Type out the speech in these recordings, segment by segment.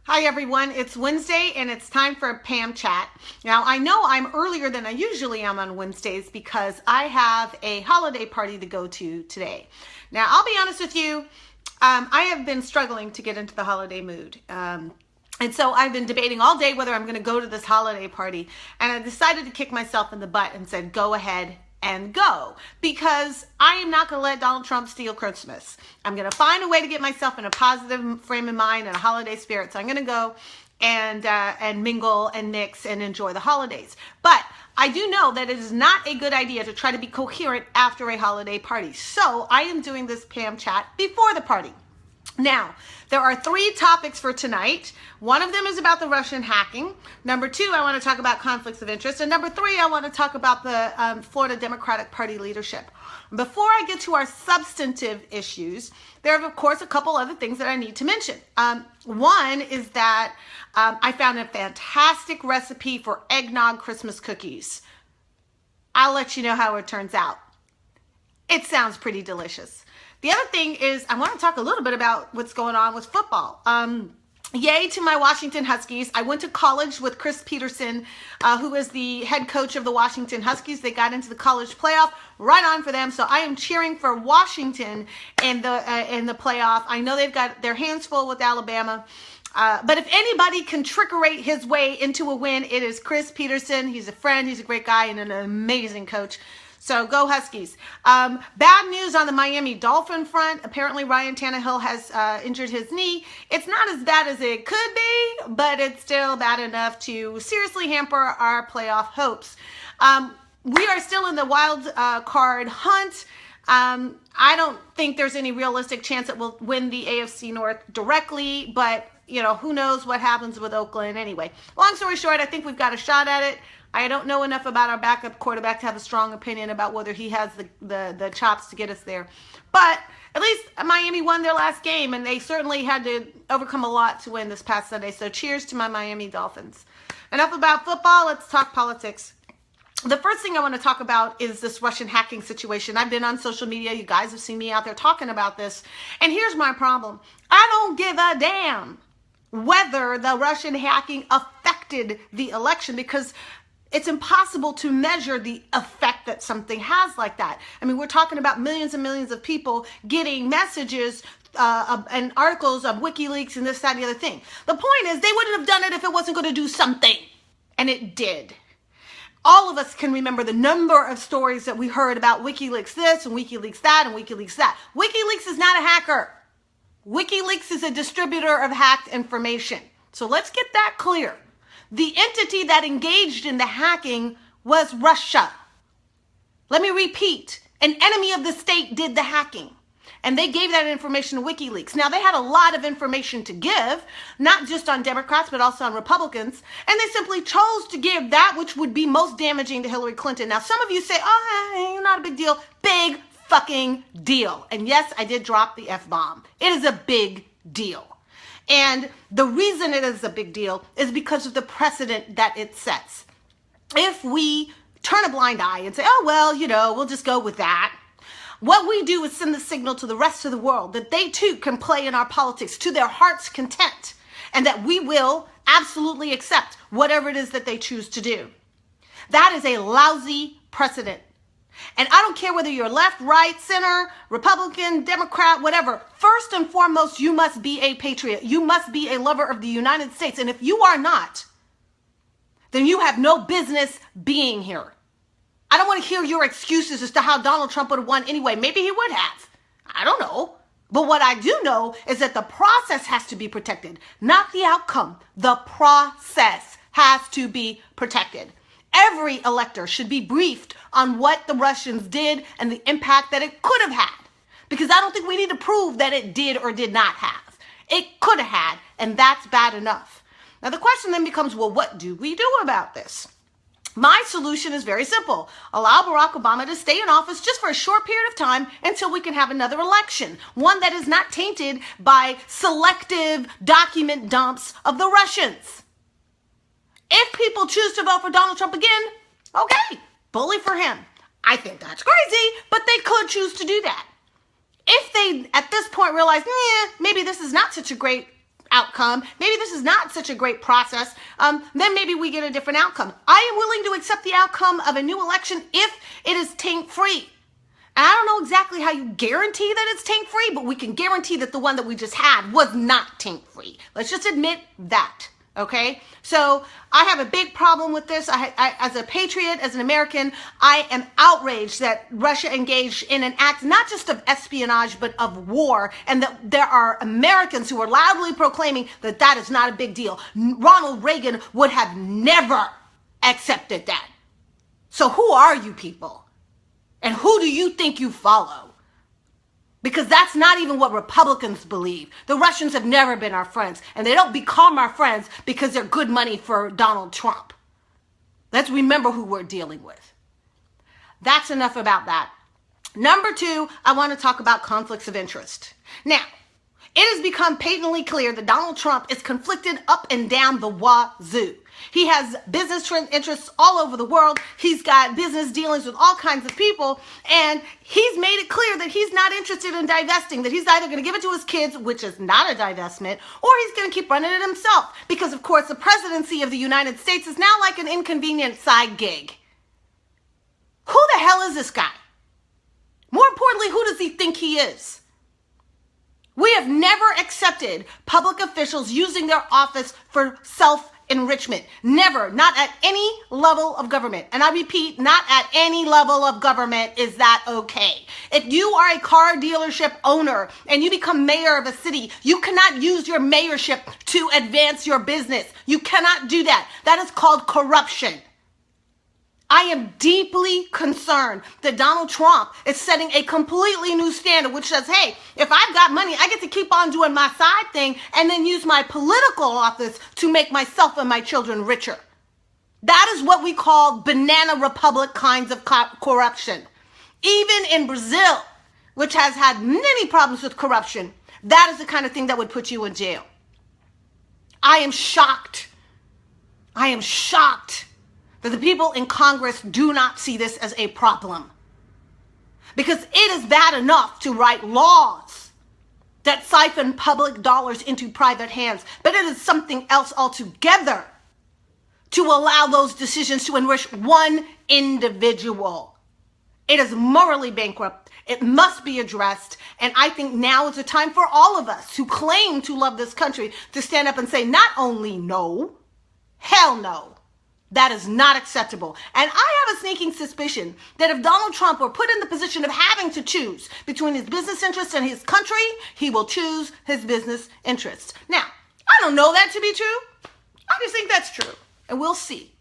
Hi everyone, it's Wednesday and it's time for a Pam chat. Now I know I'm earlier than I usually am on Wednesdays because I have a holiday party to go to today. Now I'll be honest with you, I have been struggling to get into the holiday mood. And so I've been debating all day whether I'm going to go to this holiday party, and I decided to kick myself in the butt and said go ahead and go, because I am not going to let Donald Trump steal Christmas. I'm going to find a way to get myself in a positive frame of mind and a holiday spirit. So I'm going to go and mingle and mix and enjoy the holidays. But I do know that it is not a good idea to try to be coherent after a holiday party. So I am doing this Pam chat before the party. Now, there are 3 topics for tonight. One of them is about the Russian hacking. Number 2, I want to talk about conflicts of interest. And number 3, I want to talk about the Florida Democratic Party leadership. Before I get to our substantive issues, there are, of course, a couple other things that I need to mention. One is that I found a fantastic recipe for eggnog Christmas cookies. I'll let you know how it turns out. It sounds pretty delicious. The other thing is I want to talk a little bit about what's going on with football. Yay to my Washington Huskies. I went to college with Chris Peterson, who is the head coach of the Washington Huskies. They got into the college playoff. Right on for them. So I am cheering for Washington in the playoff. I know they've got their hands full with Alabama. But if anybody can trickerate his way into a win, it is Chris Peterson. He's a friend. He's a great guy and an amazing coach. So go Huskies. Bad news on the Miami Dolphin front. Apparently Ryan Tannehill has injured his knee. It's not as bad as it could be, but it's still bad enough to seriously hamper our playoff hopes. We are still in the wild card hunt. I don't think there's any realistic chance that we'll win the AFC North directly, but who knows what happens with Oakland anyway. Long story short, I think we've got a shot at it. I don't know enough about our backup quarterback to have a strong opinion about whether he has the chops to get us there. But at least Miami won their last game, and they certainly had to overcome a lot to win this past Sunday. So cheers to my Miami Dolphins. Enough about football. Let's talk politics. The first thing I want to talk about is this Russian hacking situation. I've been on social media. You guys have seen me out there talking about this. And here's my problem. I don't give a damn whether the Russian hacking affected the election, because it's impossible to measure the effect that something has like that. I mean, we're talking about millions and millions of people getting messages and articles of WikiLeaks and this, that, and the other thing. The point is, they wouldn't have done it if it wasn't going to do something. And it did. All of us can remember the number of stories that we heard about WikiLeaks this and WikiLeaks that and WikiLeaks that. WikiLeaks is not a hacker. WikiLeaks is a distributor of hacked information. So let's get that clear. The entity that engaged in the hacking was Russia. Let me repeat. An enemy of the state did the hacking. And they gave that information to WikiLeaks. Now, they had a lot of information to give, not just on Democrats, but also on Republicans. And they simply chose to give that which would be most damaging to Hillary Clinton. Now, some of you say, oh, not a big deal. Big fucking deal. And yes, I did drop the F-bomb. It is a big deal. And the reason it is a big deal is because of the precedent that it sets. If we turn a blind eye and say, oh, well, we'll just go with that, what we do is send the signal to the rest of the world that they too can play in our politics to their heart's content, and that we will absolutely accept whatever it is that they choose to do. That is a lousy precedent. And I don't care whether you're left, right, center, Republican, Democrat, whatever. First and foremost, you must be a patriot. You must be a lover of the United States. And if you are not, then you have no business being here. I don't want to hear your excuses as to how Donald Trump would have won anyway. Maybe he would have. I don't know. But what I do know is that the process has to be protected, not the outcome. The process has to be protected. Every elector should be briefed on what the Russians did and the impact that it could have had. Because I don't think we need to prove that it did or did not have. It could have had, and that's bad enough. Now the question then becomes, well, what do we do about this? My solution is very simple. Allow Barack Obama to stay in office just for a short period of time until we can have another election. One that is not tainted by selective document dumps of the Russians. If people choose to vote for Donald Trump again, okay, bully for him. I think that's crazy, but they could choose to do that. If they, at this point, realize, maybe this is not such a great outcome, maybe this is not such a great process, then maybe we get a different outcome. I am willing to accept the outcome of a new election if it is taint-free. And I don't know exactly how you guarantee that it's taint-free, but we can guarantee that the one that we just had was not taint-free. Let's just admit that. Okay, so I have a big problem with this. I, as a patriot, as an American, I am outraged that Russia engaged in an act not just of espionage, but of war, and that there are Americans who are loudly proclaiming that that is not a big deal. Ronald Reagan would have never accepted that. So who are you people? And who do you think you follow? Because that's not even what Republicans believe. The Russians have never been our friends, and they don't become our friends because they're good money for Donald Trump. Let's remember who we're dealing with. That's enough about that. Number 2, I want to talk about conflicts of interest. Now, it has become patently clear that Donald Trump is conflicted up and down the wazoo. He has business interests all over the world. He's got business dealings with all kinds of people. And he's made it clear that he's not interested in divesting, that he's either going to give it to his kids, which is not a divestment, or he's going to keep running it himself. Because, of course, the presidency of the United States is now like an inconvenient side gig. Who the hell is this guy? More importantly, who does he think he is? We have never accepted public officials using their office for self-enrichment. Never. Not at any level of government. And I repeat, not at any level of government is that okay. If you are a car dealership owner and you become mayor of a city, you cannot use your mayorship to advance your business. You cannot do that. That is called corruption. I am deeply concerned that Donald Trump is setting a completely new standard, which says, hey, if I've got money, I get to keep on doing my side thing and then use my political office to make myself and my children richer. That is what we call banana republic kinds of corruption. Even in Brazil, which has had many problems with corruption, that is the kind of thing that would put you in jail. I am shocked. I am shocked that the people in Congress do not see this as a problem. Because it is bad enough to write laws that siphon public dollars into private hands, but it is something else altogether to allow those decisions to enrich one individual. It is morally bankrupt. It must be addressed. And I think now is the time for all of us who claim to love this country to stand up and say, not only no, hell no. That is not acceptable. And I have a sneaking suspicion that if Donald Trump were put in the position of having to choose between his business interests and his country, he will choose his business interests. Now, I don't know that to be true. I just think that's true. And we'll see.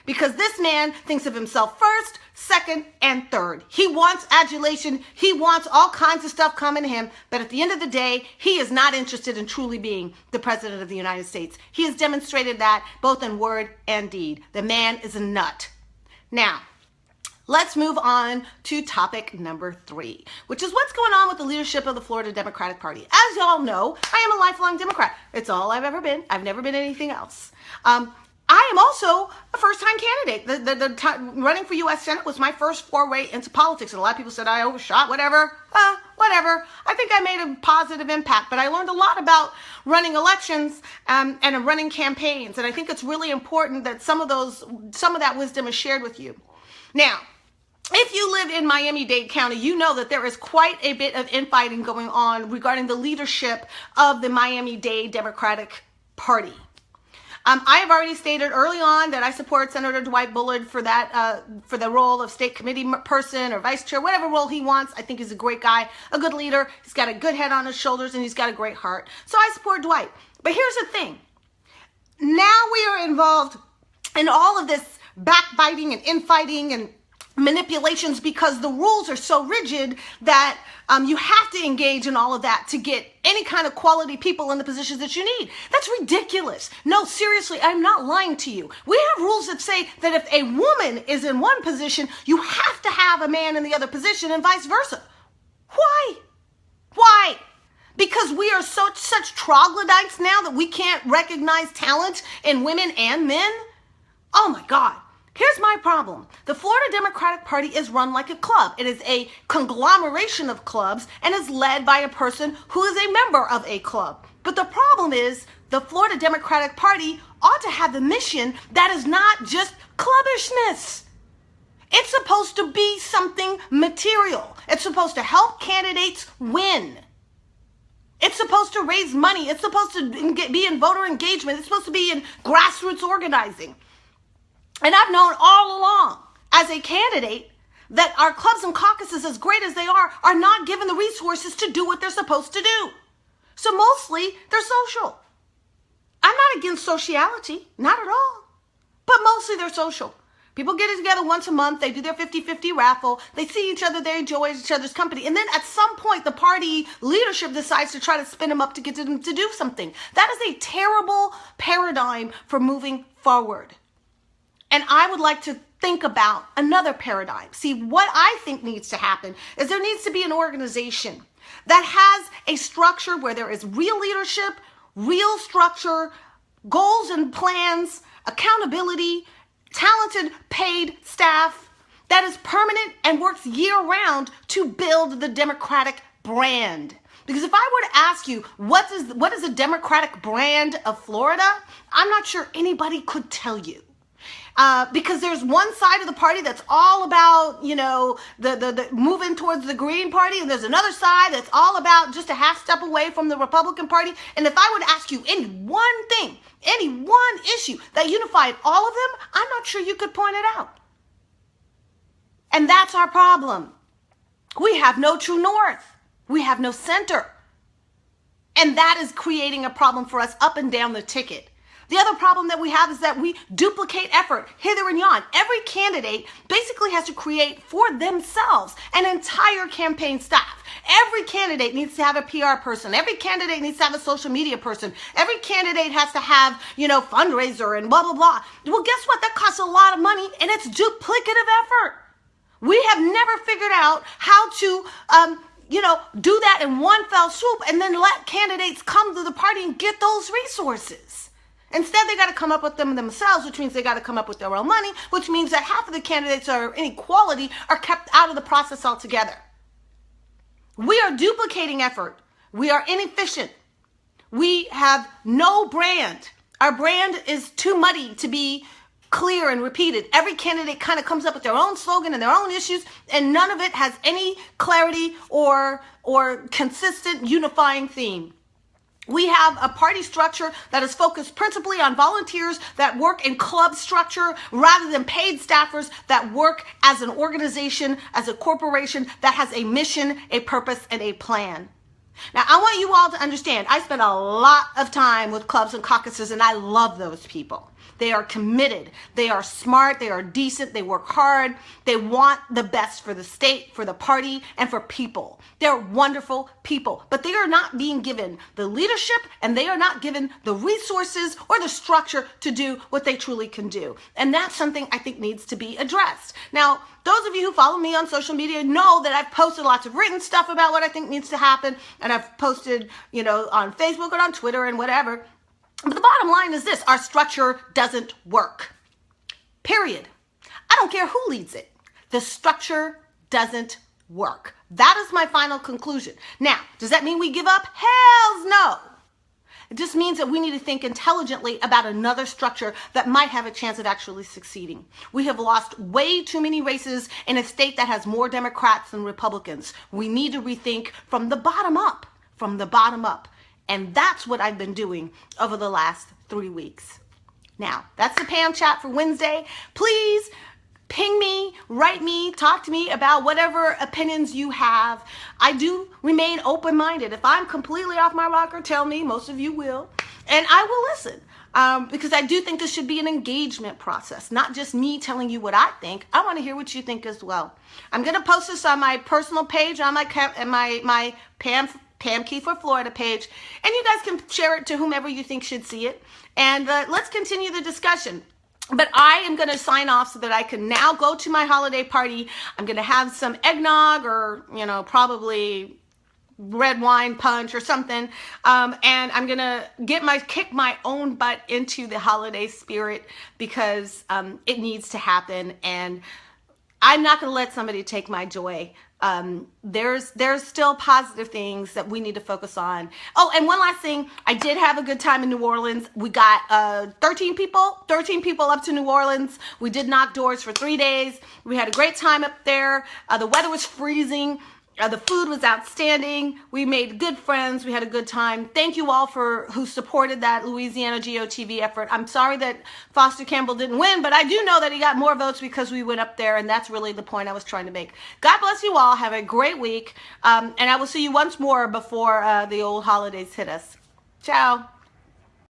Because this man thinks of himself first, second, and third. He wants adulation. He wants all kinds of stuff coming to him. But at the end of the day, he is not interested in truly being the president of the United States. He has demonstrated that both in word and deed. The man is a nut. Now, let's move on to topic number 3, which is what's going on with the leadership of the Florida Democratic Party. As y'all know, I am a lifelong Democrat. It's all I've ever been. I've never been anything else. I am also a first-time candidate. Running for U.S. Senate was my first foray into politics. And a lot of people said I overshot, whatever. Whatever. I think I made a positive impact. But I learned a lot about running elections and running campaigns. And I think it's really important that some of that wisdom is shared with you. Now, if you live in Miami-Dade County, you know that there is quite a bit of infighting going on regarding the leadership of the Miami-Dade Democratic Party. I have already stated early on that I support Senator Dwight Bullard for that, for the role of state committee person or vice chair, whatever role he wants. I think he's a great guy, a good leader. He's got a good head on his shoulders and he's got a great heart. So I support Dwight. But here's the thing. Now we are involved in all of this backbiting and infighting and manipulations because the rules are so rigid that you have to engage in all of that to get any kind of quality people in the positions that you need. That's ridiculous. No, seriously, I'm not lying to you. We have rules that say that if a woman is in one position, you have to have a man in the other position and vice versa. Why? Why? Because we are such troglodytes now that we can't recognize talent in women and men? Oh my God. Here's my problem. The Florida Democratic Party is run like a club. It is a conglomeration of clubs and is led by a person who is a member of a club. But the problem is the Florida Democratic Party ought to have a mission that is not just clubbishness. It's supposed to be something material. It's supposed to help candidates win. It's supposed to raise money. It's supposed to be in voter engagement. It's supposed to be in grassroots organizing. And I've known all along as a candidate that our clubs and caucuses, as great as they are not given the resources to do what they're supposed to do. So mostly they're social. I'm not against sociality, not at all. But mostly they're social. People get together once a month. They do their 50-50 raffle. They see each other. They enjoy each other's company. And then at some point, the party leadership decides to try to spin them up to get them to do something. That is a terrible paradigm for moving forward. And I would like to think about another paradigm. See, what I think needs to happen is there needs to be an organization that has a structure where there is real leadership, real structure, goals and plans, accountability, talented paid staff that is permanent and works year-round to build the Democratic brand. Because if I were to ask you, what is the Democratic brand of Florida? I'm not sure anybody could tell you. Because there's one side of the party that's all about, the moving towards the Green Party, and there's another side that's all about just a half step away from the Republican Party. And if I were to ask you any one thing, any one issue that unified all of them, I'm not sure you could point it out. And that's our problem. We have no true north. We have no center. And that is creating a problem for us up and down the ticket. The other problem that we have is that we duplicate effort hither and yon. Every candidate basically has to create for themselves an entire campaign staff. Every candidate needs to have a PR person. Every candidate needs to have a social media person. Every candidate has to have, fundraiser and blah, blah, blah. Well, guess what? That costs a lot of money and it's duplicative effort. We have never figured out how to, do that in one fell swoop and then let candidates come to the party and get those resources. Instead, they got to come up with them themselves, which means they got to come up with their own money, which means that half of the candidates are inequality are kept out of the process altogether. We are duplicating effort. We are inefficient. We have no brand. Our brand is too muddy to be clear and repeated. Every candidate kind of comes up with their own slogan and their own issues, and none of it has any clarity or consistent unifying theme. We have a party structure that is focused principally on volunteers that work in club structure rather than paid staffers that work as an organization, as a corporation that has a mission, a purpose, and a plan. Now, I want you all to understand, I spend a lot of time with clubs and caucuses, and I love those people. They are committed. They are smart. They are decent. They work hard. They want the best for the state, for the party, and for people. They're wonderful people, but they are not being given the leadership and they are not given the resources or the structure to do what they truly can do. And that's something I think needs to be addressed. Now, those of you who follow me on social media know that I've posted lots of written stuff about what I think needs to happen. And I've posted, on Facebook and on Twitter and whatever. But the bottom line is this: our structure doesn't work. Period. I don't care who leads it. The structure doesn't work. That is my final conclusion. Now, does that mean we give up? Hells no. It just means that we need to think intelligently about another structure that might have a chance of actually succeeding. We have lost way too many races in a state that has more Democrats than Republicans. We need to rethink from the bottom up, And that's what I've been doing over the last 3 weeks. Now, that's the Pam Chat for Wednesday. Please ping me, write me, talk to me about whatever opinions you have. I do remain open-minded. If I'm completely off my rocker, tell me. Most of you will. And I will listen. Because I do think this should be an engagement process, not just me telling you what I think. I want to hear what you think as well. I'm going to post this on my personal page, on my Pam Kiefer Florida page, and you guys can share it to whomever you think should see it. And let's continue the discussion. But I am going to sign off so that I can now go to my holiday party. I'm going to have some eggnog or, probably red wine punch or something. And I'm going to kick my own butt into the holiday spirit because it needs to happen. And I'm not going to let somebody take my joy. There's still positive things that we need to focus on. Oh, and one last thing, I did have a good time in New Orleans. We got 13 people up to New Orleans. We did knock doors for 3 days. We had a great time up there. The weather was freezing. The food was outstanding. We made good friends. We had a good time. Thank you all who supported that Louisiana GOTV effort. I'm sorry that Foster Campbell didn't win, but I do know that he got more votes because we went up there, and that's really the point I was trying to make. God bless you all. Have a great week, and I will see you once more before the old holidays hit us. Ciao.